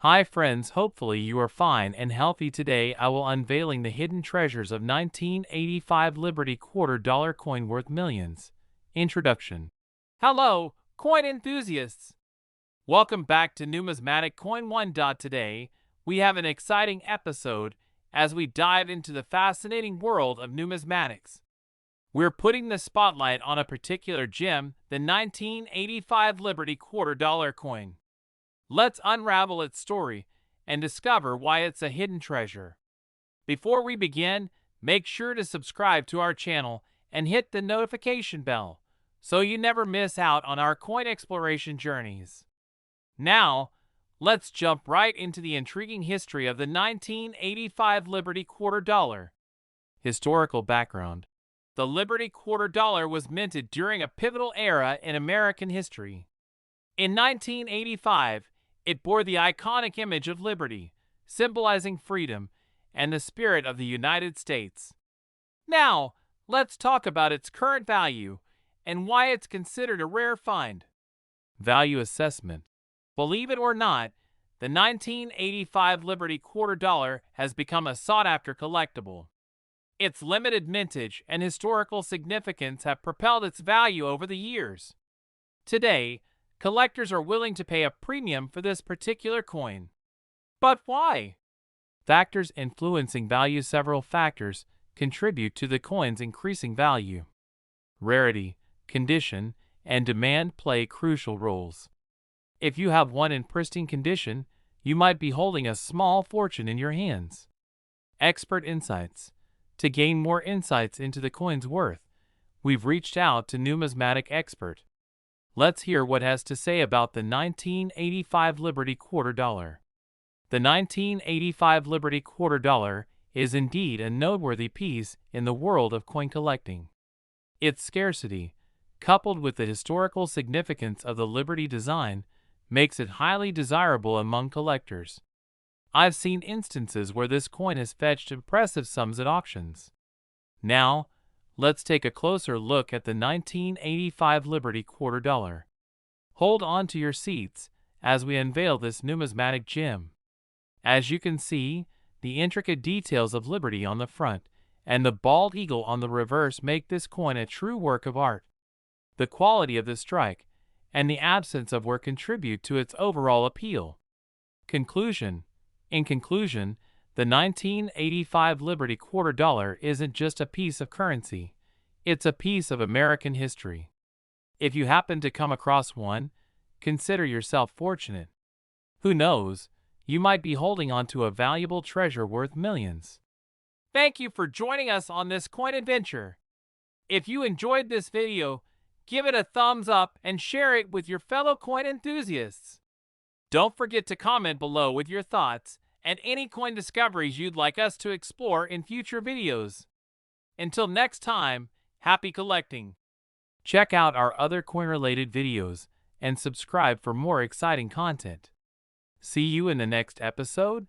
Hi friends, hopefully you are fine and healthy. Today I will unveiling the hidden treasures of 1985 Liberty $quarter coin worth millions. Introduction. Hello, coin enthusiasts! Welcome back to Numismatic Coin 1. Today, we have an exciting episode as we dive into the fascinating world of numismatics. We're putting the spotlight on a particular gem, the 1985 Liberty $quarter coin. Let's unravel its story and discover why it's a hidden treasure. Before we begin, make sure to subscribe to our channel and hit the notification bell so you never miss out on our coin exploration journeys. Now, let's jump right into the intriguing history of the 1985 Liberty $quarter. Historical background. The Liberty $quarter was minted during a pivotal era in American history. In 1985, it bore the iconic image of liberty, symbolizing freedom and the spirit of the United States. Now, let's talk about its current value and why it's considered a rare find. Value assessment. Believe it or not, the 1985 Liberty $quarter has become a sought-after collectible. Its limited mintage and historical significance have propelled its value over the years. Today, collectors are willing to pay a premium for this particular coin. But why? Factors influencing value. Several factors contribute to the coin's increasing value. Rarity, condition, and demand play crucial roles. If you have one in pristine condition, you might be holding a small fortune in your hands. Expert insights. To gain more insights into the coin's worth, we've reached out to numismatic expert. Let's hear what has to say about the 1985 Liberty $quarter. The 1985 Liberty $quarter is indeed a noteworthy piece in the world of coin collecting. Its scarcity, coupled with the historical significance of the Liberty design, makes it highly desirable among collectors. I've seen instances where this coin has fetched impressive sums at auctions. Now, let's take a closer look at the 1985 Liberty $quarter. Hold on to your seats as we unveil this numismatic gem. As you can see, the intricate details of Liberty on the front and the bald eagle on the reverse make this coin a true work of art. The quality of the strike and the absence of wear contribute to its overall appeal. Conclusion. In conclusion, the 1985 Liberty $quarter isn't just a piece of currency. It's a piece of American history. If you happen to come across one, consider yourself fortunate. Who knows, you might be holding on to a valuable treasure worth millions. Thank you for joining us on this coin adventure. If you enjoyed this video, give it a thumbs up and share it with your fellow coin enthusiasts. Don't forget to comment below with your thoughts and any coin discoveries you'd like us to explore in future videos. Until next time, happy collecting! Check out our other coin-related videos and subscribe for more exciting content. See you in the next episode.